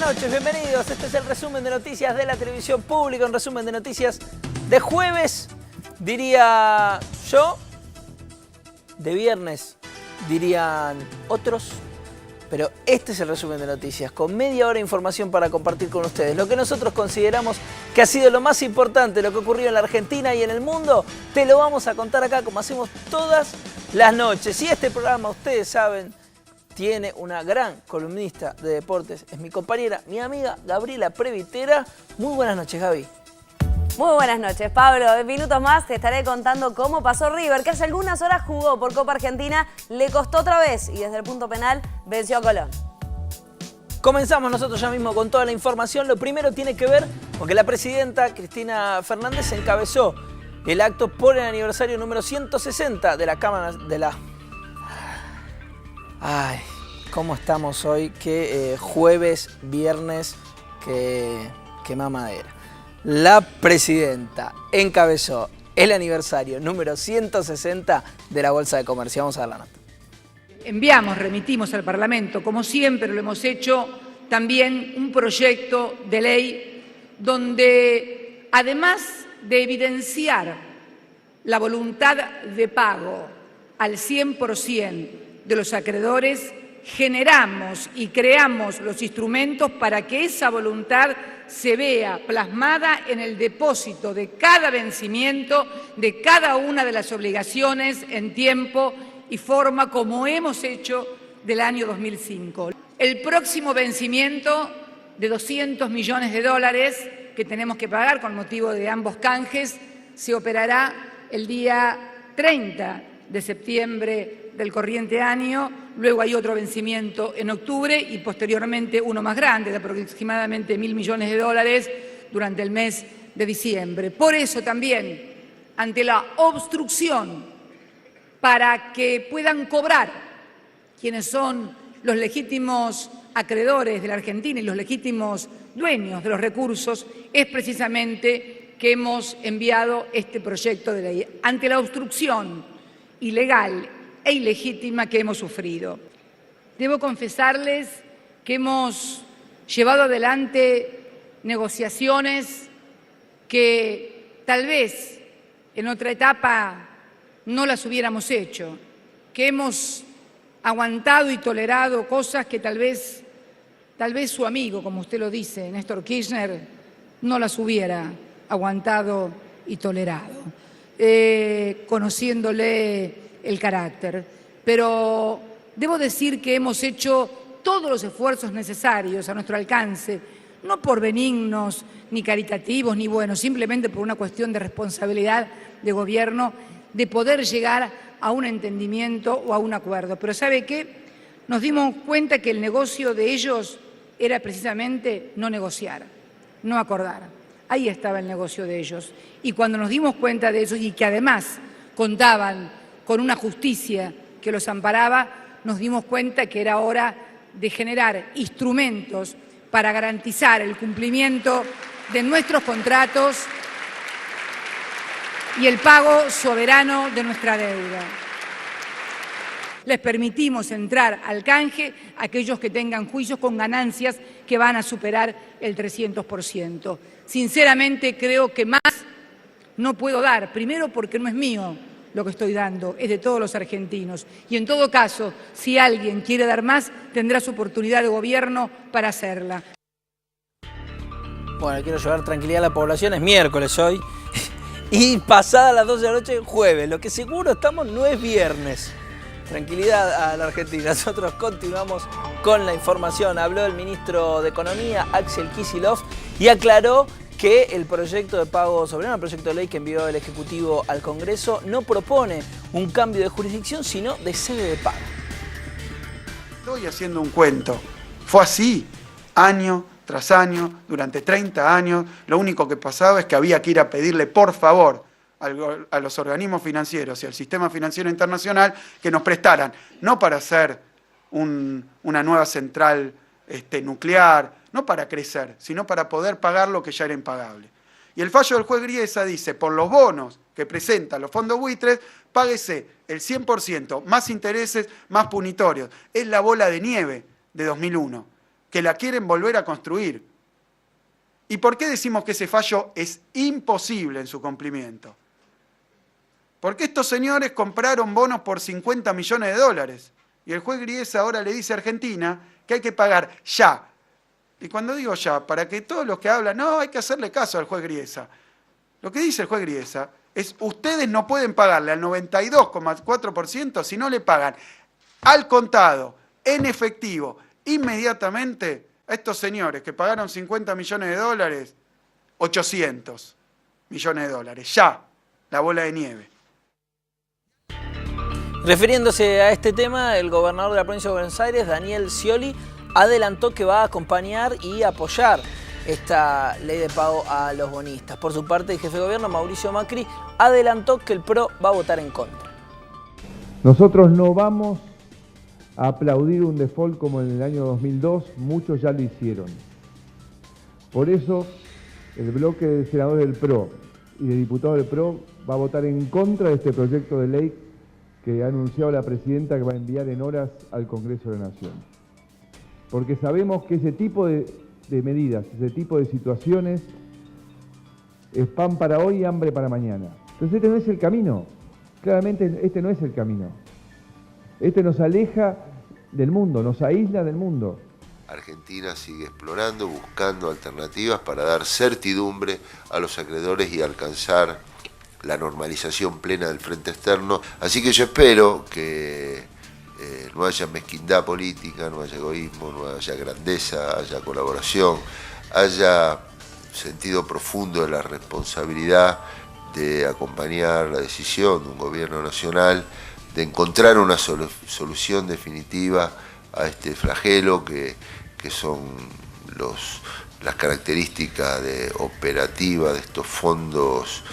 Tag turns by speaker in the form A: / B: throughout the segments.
A: noches, bienvenidos. Este es el resumen de noticias de la televisión pública, un resumen de noticias de jueves, diría yo, de viernes, dirían otros, pero este es el resumen de noticias, con media hora de información para compartir con ustedes. Lo que nosotros consideramos que ha sido lo más importante, lo que ocurrió en la Argentina y en el mundo, te lo vamos a contar acá como hacemos todas las noches. Y este programa, ustedes saben, tiene una gran columnista de deportes. Es mi compañera, mi amiga Gabriela Previtera. Muy buenas noches, Gaby.
B: Muy buenas noches, Pablo. En minutos más te estaré contando cómo pasó River, que hace algunas horas jugó por Copa Argentina, le costó otra vez y desde el punto penal venció a Colón.
A: Comenzamos nosotros ya mismo con toda la información. Lo primero tiene que ver con que la presidenta Cristina Fernández encabezó el acto por el aniversario número 160 de la Cámara de la... Ay, ¿cómo estamos hoy? Qué jueves, viernes, qué mamadera. La presidenta encabezó el aniversario número 160 de la Bolsa de Comercio. Vamos a ver la nota.
C: Remitimos al Parlamento, como siempre lo hemos hecho, también un proyecto de ley donde, además de evidenciar la voluntad de pago al 100% de los acreedores, generamos y creamos los instrumentos para que esa voluntad se vea plasmada en el depósito de cada vencimiento, de cada una de las obligaciones en tiempo y forma, como hemos hecho del año 2005. El próximo vencimiento de $200 millones que tenemos que pagar con motivo de ambos canjes se operará el día 30 de septiembre del corriente año, luego hay otro vencimiento en octubre y posteriormente uno más grande de aproximadamente $1.000 millones durante el mes de diciembre. Por eso también, ante la obstrucción para que puedan cobrar quienes son los legítimos acreedores de la Argentina y los legítimos dueños de los recursos, es precisamente que hemos enviado este proyecto de ley. Ante la obstrucción ilegal e ilegítima que hemos sufrido. Debo confesarles que hemos llevado adelante negociaciones que tal vez en otra etapa no las hubiéramos hecho, que hemos aguantado y tolerado cosas que tal vez su amigo, como usted lo dice, Néstor Kirchner, no las hubiera aguantado y tolerado, conociéndole el carácter. Pero debo decir que hemos hecho todos los esfuerzos necesarios a nuestro alcance, no por benignos, ni caritativos, ni buenos, simplemente por una cuestión de responsabilidad de gobierno, de poder llegar a un entendimiento o a un acuerdo. Pero ¿sabe qué? Nos dimos cuenta que el negocio de ellos era precisamente no negociar, no acordar. Ahí estaba el negocio de ellos. Y cuando nos dimos cuenta de eso y que además contaban con una justicia que los amparaba, nos dimos cuenta que era hora de generar instrumentos para garantizar el cumplimiento de nuestros contratos y el pago soberano de nuestra deuda. Les permitimos entrar al canje a aquellos que tengan juicios con ganancias que van a superar el 300%. Sinceramente creo que más no puedo dar, primero porque no es mío lo que estoy dando, es de todos los argentinos. Y en todo caso, si alguien quiere dar más, tendrá su oportunidad de gobierno para hacerla.
A: Bueno, quiero llevar tranquilidad a la población, es miércoles hoy. Y pasada las 12 de la noche, jueves. Lo que seguro estamos no es viernes. Tranquilidad a la Argentina. Nosotros continuamos con la información. Habló el ministro de Economía, Axel Kicillof, y aclaró que el proyecto de pago soberano, el proyecto de ley que envió el Ejecutivo al Congreso, no propone un cambio de jurisdicción, sino de sede de pago.
D: Estoy haciendo un cuento. Fue así, año tras año, durante 30 años. Lo único que pasaba es que había que ir a pedirle, por favor, a los organismos financieros y al sistema financiero internacional que nos prestaran, no para hacer una nueva central nuclear, no para crecer, sino para poder pagar lo que ya era impagable. Y el fallo del juez Griesa dice, por los bonos que presentan los fondos buitres, páguese el 100%, más intereses, más punitorios. Es la bola de nieve de 2001. que la quieren volver a construir. ¿Y por qué decimos que ese fallo es imposible en su cumplimiento? Porque estos señores compraron bonos por 50 millones de dólares y el juez Griesa ahora le dice a Argentina que hay que pagar ya. Y cuando digo ya, para que todos los que hablan, no, hay que hacerle caso al juez Griesa. Lo que dice el juez Griesa es, ustedes no pueden pagarle al 92,4% si no le pagan al contado, en efectivo, inmediatamente a estos señores que pagaron 50 millones de dólares, 800 millones de dólares, ya, la bola de nieve.
A: Refiriéndose a este tema, el gobernador de la provincia de Buenos Aires, Daniel Scioli, adelantó que va a acompañar y apoyar esta ley de pago a los bonistas. Por su parte, el jefe de gobierno, Mauricio Macri, adelantó que el PRO va a votar en contra.
E: Nosotros no vamos a aplaudir un default como en el año 2002, muchos ya lo hicieron. Por eso, el bloque de senadores del PRO y de diputados del PRO va a votar en contra de este proyecto de ley que ha anunciado la presidenta que va a enviar en horas al Congreso de la Nación. Porque sabemos que ese tipo de medidas, ese tipo de situaciones es pan para hoy y hambre para mañana. Entonces este no es el camino, claramente este no es el camino. Este nos aleja del mundo, nos aísla del mundo.
F: Argentina sigue explorando, buscando alternativas para dar certidumbre a los acreedores y alcanzar la normalización plena del frente externo. Así que yo espero que no haya mezquindad política, no haya egoísmo, no haya grandeza, haya colaboración, haya sentido profundo de la responsabilidad de acompañar la decisión de un gobierno nacional de encontrar una solución definitiva a este flagelo que son las características operativas de estos fondos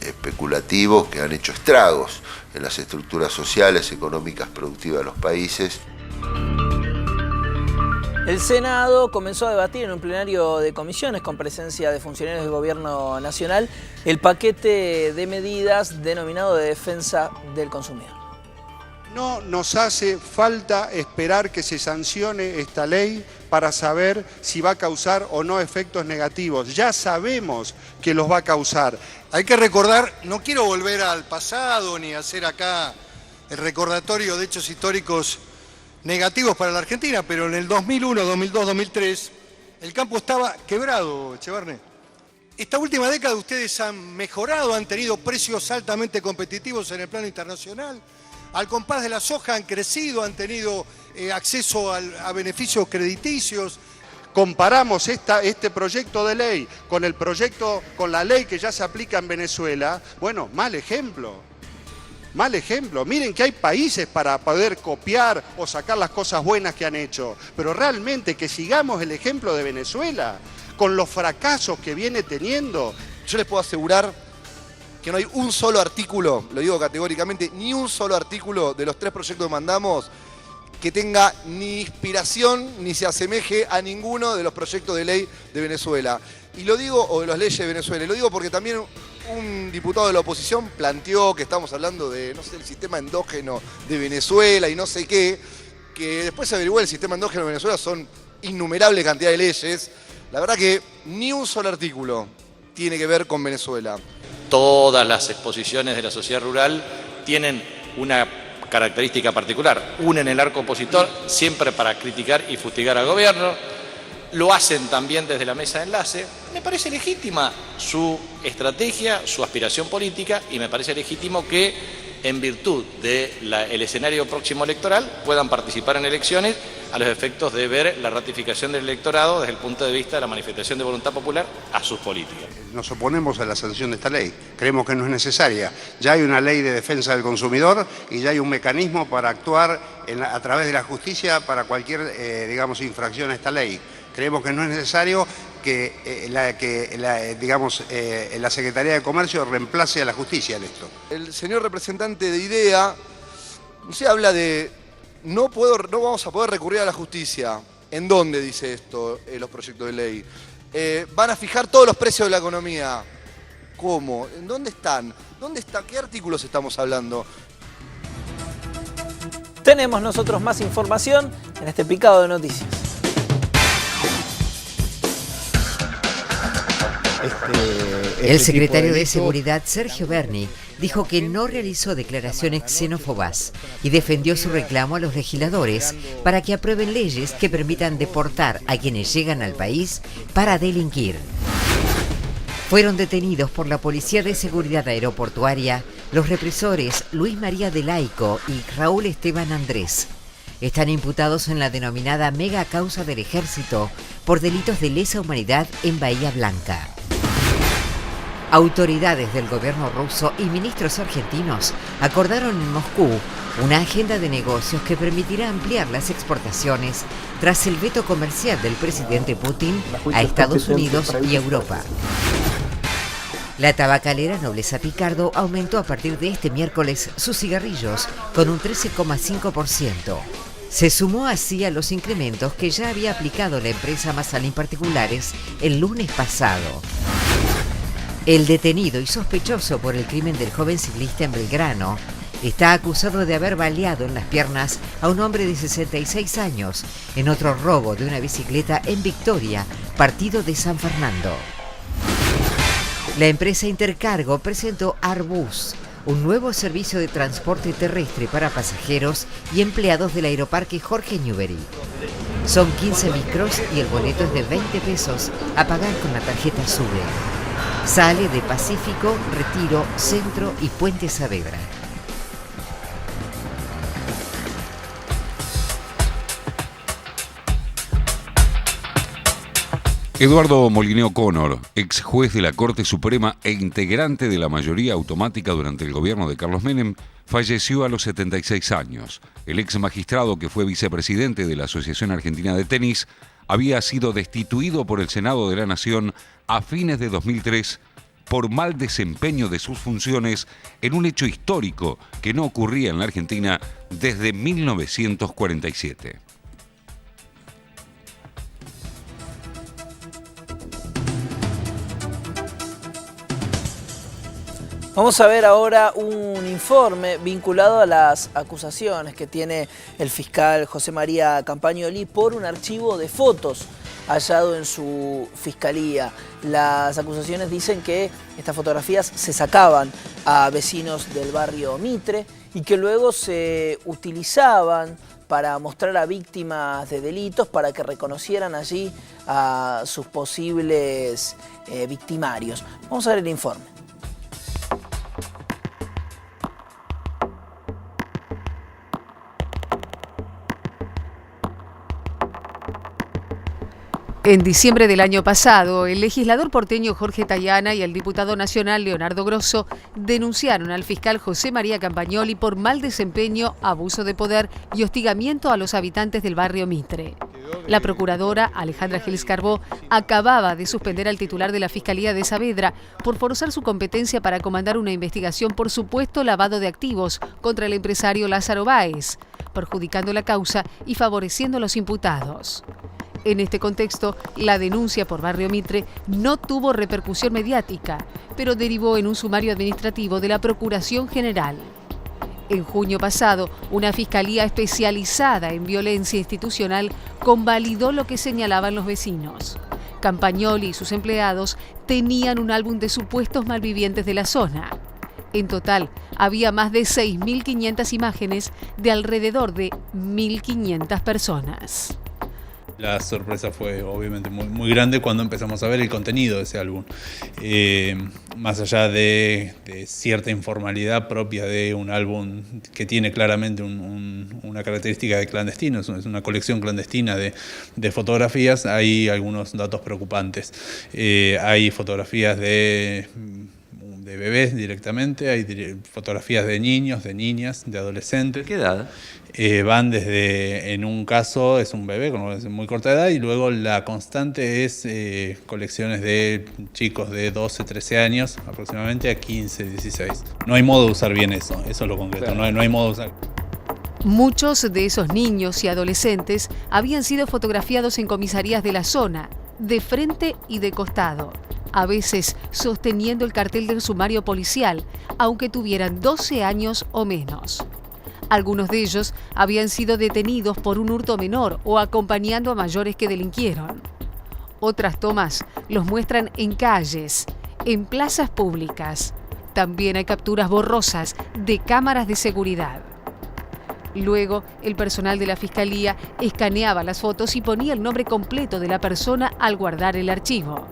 F: especulativos que han hecho estragos en las estructuras sociales, económicas, productivas de los países.
A: El Senado comenzó a debatir en un plenario de comisiones con presencia de funcionarios del Gobierno Nacional el paquete de medidas denominado de defensa del consumidor.
G: No nos hace falta esperar que se sancione esta ley para saber si va a causar o no efectos negativos. Ya sabemos que los va a causar.
H: Hay que recordar, no quiero volver al pasado ni hacer acá el recordatorio de hechos históricos negativos para la Argentina, pero en el 2001, 2002, 2003, el campo estaba quebrado, Echevarne. Esta última década ustedes han mejorado, han tenido precios altamente competitivos en el plano internacional. Al compás de la soja han crecido, han tenido acceso a beneficios crediticios.
G: Comparamos este proyecto de ley con la ley que ya se aplica en Venezuela. Bueno, mal ejemplo. Mal ejemplo. Miren que hay países para poder copiar o sacar las cosas buenas que han hecho. Pero realmente que sigamos el ejemplo de Venezuela con los fracasos que viene teniendo.
I: Yo les puedo asegurar que no hay un solo artículo, lo digo categóricamente, ni un solo artículo de los 3 proyectos que mandamos que tenga ni inspiración ni se asemeje a ninguno de los proyectos de ley de Venezuela. Y lo digo, o de las leyes de Venezuela, y lo digo porque también un diputado de la oposición planteó que estamos hablando de, no sé, el sistema endógeno de Venezuela y no sé qué, que después se averiguó el sistema endógeno de Venezuela, son innumerable cantidad de leyes. La verdad que ni un solo artículo tiene que ver con Venezuela.
J: Todas las exposiciones de la sociedad rural tienen una característica particular. Unen el arco opositor siempre para criticar y fustigar al gobierno. Lo hacen también desde la mesa de enlace. Me parece legítima su estrategia, su aspiración política y me parece legítimo que en virtud del escenario próximo electoral puedan participar en elecciones a los efectos de ver la ratificación del electorado desde el punto de vista de la manifestación de voluntad popular a sus políticas.
H: Nos oponemos a la sanción de esta ley, creemos que no es necesaria. Ya hay una ley de defensa del consumidor y ya hay un mecanismo para actuar a través de la justicia para cualquier, infracción a esta ley. Creemos que no es necesario que la Secretaría de Comercio reemplace a la justicia en esto.
I: El señor representante de IDEA, se habla de no vamos a poder recurrir a la justicia. ¿En dónde dice esto los proyectos de ley? Van a fijar todos los precios de la economía. ¿Cómo? ¿En dónde están? ¿Qué artículos estamos hablando?
A: Tenemos nosotros más información en este picado de noticias.
K: El secretario de Seguridad, Sergio Berni, dijo que no realizó declaraciones xenófobas y defendió su reclamo a los legisladores para que aprueben leyes que permitan deportar a quienes llegan al país para delinquir. Fueron detenidos por la Policía de Seguridad Aeroportuaria los represores Luis María de Laico y Raúl Esteban Andrés. Están imputados en la denominada mega causa del Ejército por delitos de lesa humanidad en Bahía Blanca. Autoridades del gobierno ruso y ministros argentinos acordaron en Moscú una agenda de negocios que permitirá ampliar las exportaciones tras el veto comercial del presidente Putin a Estados Unidos y Europa. La tabacalera Nobleza Picardo aumentó a partir de este miércoles sus cigarrillos con un 13,5%. Se sumó así a los incrementos que ya había aplicado la empresa Mazalín Particulares el lunes pasado. El detenido y sospechoso por el crimen del joven ciclista en Belgrano está acusado de haber baleado en las piernas a un hombre de 66 años en otro robo de una bicicleta en Victoria, partido de San Fernando. La empresa Intercargo presentó Arbus, un nuevo servicio de transporte terrestre para pasajeros y empleados del aeroparque Jorge Newbery. Son 15 micros y el boleto es de 20 pesos a pagar con la tarjeta SUBE. Sale de Pacífico, Retiro, Centro y Puente Saavedra.
L: Eduardo Molineo Connor, ex juez de la Corte Suprema e integrante de la mayoría automática durante el gobierno de Carlos Menem, falleció a los 76 años. El ex magistrado, que fue vicepresidente de la Asociación Argentina de Tenis, había sido destituido por el Senado de la Nación a fines de 2003 por mal desempeño de sus funciones en un hecho histórico que no ocurría en la Argentina desde 1947.
A: Vamos a ver ahora un informe vinculado a las acusaciones que tiene el fiscal José María Campagnoli por un archivo de fotos hallado en su fiscalía. Las acusaciones dicen que estas fotografías se sacaban a vecinos del barrio Mitre y que luego se utilizaban para mostrar a víctimas de delitos para que reconocieran allí a sus posibles victimarios. Vamos a ver el informe.
M: En diciembre del año pasado, el legislador porteño Jorge Tayana y el diputado nacional Leonardo Grosso denunciaron al fiscal José María Campagnoli por mal desempeño, abuso de poder y hostigamiento a los habitantes del barrio Mitre. La procuradora Alejandra Giles Carbó acababa de suspender al titular de la Fiscalía de Saavedra por forzar su competencia para comandar una investigación por supuesto lavado de activos contra el empresario Lázaro Báez, perjudicando la causa y favoreciendo a los imputados. En este contexto, la denuncia por Barrio Mitre no tuvo repercusión mediática, pero derivó en un sumario administrativo de la Procuración General. En junio pasado, una fiscalía especializada en violencia institucional convalidó lo que señalaban los vecinos. Campagnoli y sus empleados tenían un álbum de supuestos malvivientes de la zona. En total, había más de 6.500 imágenes de alrededor de 1.500 personas.
N: La sorpresa fue obviamente muy grande cuando empezamos a ver el contenido de ese álbum. Más allá de cierta informalidad propia de un álbum que tiene claramente una característica de clandestino, es una colección clandestina de fotografías, hay algunos datos preocupantes. Hay fotografías de bebés directamente, hay fotografías de niños, de niñas, de adolescentes.
O: ¿Qué edad?
N: Van desde, en un caso es un bebé con muy corta edad y luego la constante es colecciones de chicos de 12, 13 años aproximadamente a 15, 16. No hay modo de usar bien eso es lo concreto, claro. No hay modo de usar.
M: Muchos de esos niños y adolescentes habían sido fotografiados en comisarías de la zona, de frente y de costado, a veces sosteniendo el cartel del sumario policial, aunque tuvieran 12 años o menos. Algunos de ellos habían sido detenidos por un hurto menor o acompañando a mayores que delinquieron. Otras tomas los muestran en calles, en plazas públicas. También hay capturas borrosas de cámaras de seguridad. Luego, el personal de la Fiscalía escaneaba las fotos y ponía el nombre completo de la persona al guardar el archivo.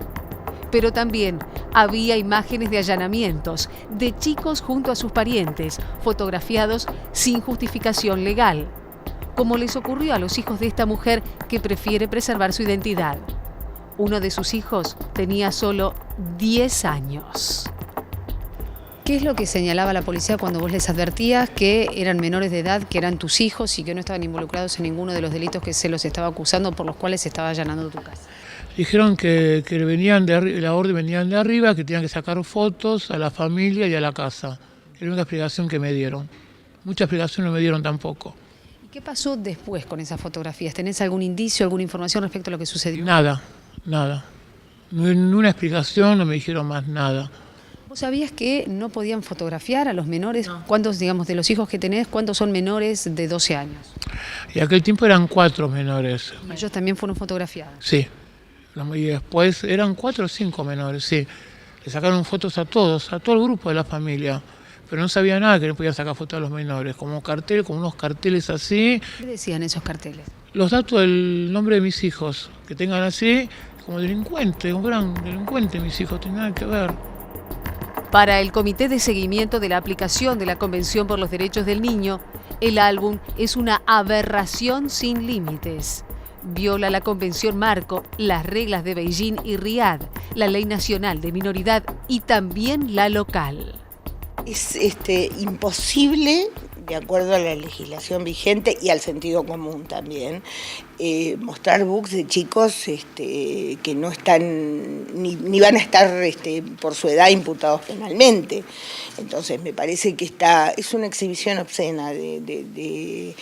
M: Pero también había imágenes de allanamientos de chicos junto a sus parientes, fotografiados sin justificación legal, como les ocurrió a los hijos de esta mujer que prefiere preservar su identidad. Uno de sus hijos tenía solo 10 años.
O: ¿Qué es lo que señalaba la policía cuando vos les advertías que eran menores de edad, que eran tus hijos y que no estaban involucrados en ninguno de los delitos que se los estaba acusando por los cuales se estaba allanando tu casa?
P: Dijeron que venían la orden venían de arriba, que tenían que sacar fotos a la familia y a la casa. Es la única explicación que me dieron. Mucha explicación no me dieron tampoco.
O: ¿Y qué pasó después con esas fotografías? ¿Tenés algún indicio, alguna información respecto a lo que sucedió?
P: Nada. Ninguna explicación, no me dijeron más nada.
O: ¿Vos sabías que no podían fotografiar a los menores? No. ¿Cuántos, digamos, de los hijos que tenés, cuántos son menores de 12 años?
P: Y aquel tiempo eran 4 menores.
O: ¿Ellos también fueron fotografiados?
P: Sí. Y después eran 4 o 5 menores, sí. Le sacaron fotos a todos, a todo el grupo de la familia. Pero no sabía nada que no podían sacar fotos a los menores. Como unos carteles así.
O: ¿Qué decían esos carteles?
P: Los datos del nombre de mis hijos, que tengan así, como delincuentes, como eran delincuentes mis hijos, tienen nada que ver.
M: Para el Comité de Seguimiento de la Aplicación de la Convención por los Derechos del Niño, el álbum es una aberración sin límites. Viola la Convención Marco, las reglas de Beijing y Riad, la Ley Nacional de Minoridad y también la local.
Q: Es imposible, de acuerdo a la legislación vigente y al sentido común también, mostrar books de chicos que no están ni van a estar por su edad imputados penalmente. Entonces me parece que es una exhibición obscena de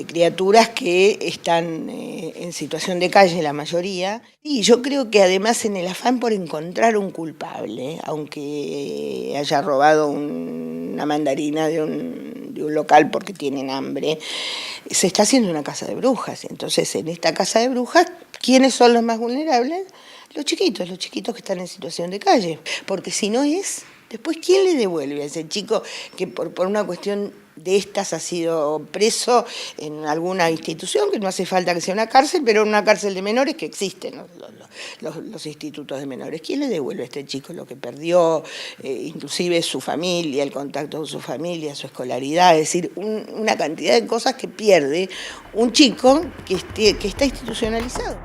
Q: criaturas que están en situación de calle, la mayoría. Y yo creo que además en el afán por encontrar un culpable, aunque haya robado una mandarina de un local porque tienen hambre, se está haciendo una casa de brujas. Entonces, en esta casa de brujas, ¿quiénes son los más vulnerables? Los chiquitos que están en situación de calle. Porque si no después, ¿quién le devuelve a ese chico que por una cuestión de estas ha sido preso en alguna institución, que no hace falta que sea una cárcel, pero una cárcel de menores que existen, los institutos de menores? ¿Quién le devuelve a este chico lo que perdió, inclusive su familia, el contacto con su familia, su escolaridad? Es decir, una cantidad de cosas que pierde un chico que está institucionalizado.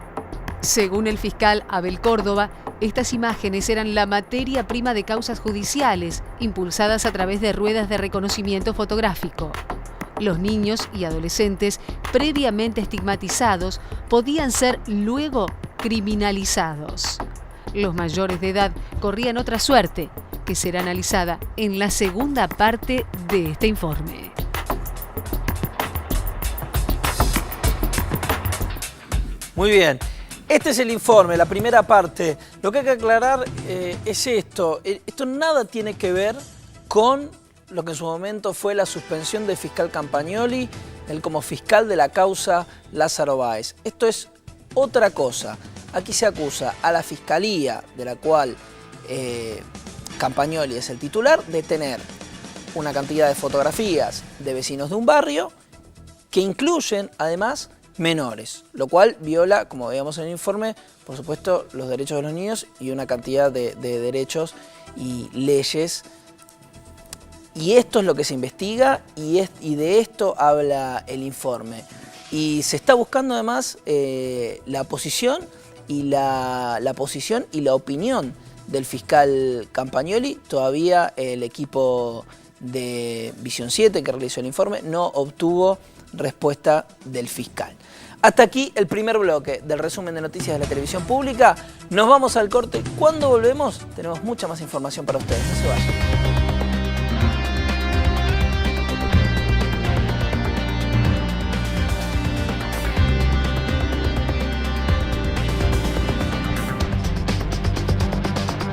M: Según el fiscal Abel Córdoba, estas imágenes eran la materia prima de causas judiciales, impulsadas a través de ruedas de reconocimiento fotográfico. Los niños y adolescentes previamente estigmatizados podían ser luego criminalizados. Los mayores de edad corrían otra suerte, que será analizada en la segunda parte de este informe.
A: Muy bien. Este es el informe, la primera parte. Lo que hay que aclarar es esto. Esto nada tiene que ver con lo que en su momento fue la suspensión del fiscal Campagnoli, él como fiscal de la causa Lázaro Báez. Esto es otra cosa. Aquí se acusa a la fiscalía, de la cual Campagnoli es el titular, de tener una cantidad de fotografías de vecinos de un barrio que incluyen, además, menores, lo cual viola, como veíamos en el informe, por supuesto, los derechos de los niños y una cantidad de derechos y leyes. Y esto es lo que se investiga y de esto habla el informe. Y se está buscando además la posición y la posición y la opinión del fiscal Campagnoli. Todavía el equipo de Visión 7 que realizó el informe no obtuvo respuesta del fiscal. Hasta aquí el primer bloque del resumen de noticias de la televisión pública. Nos vamos al corte. Cuando volvemos tenemos mucha más información para ustedes. No se vayan.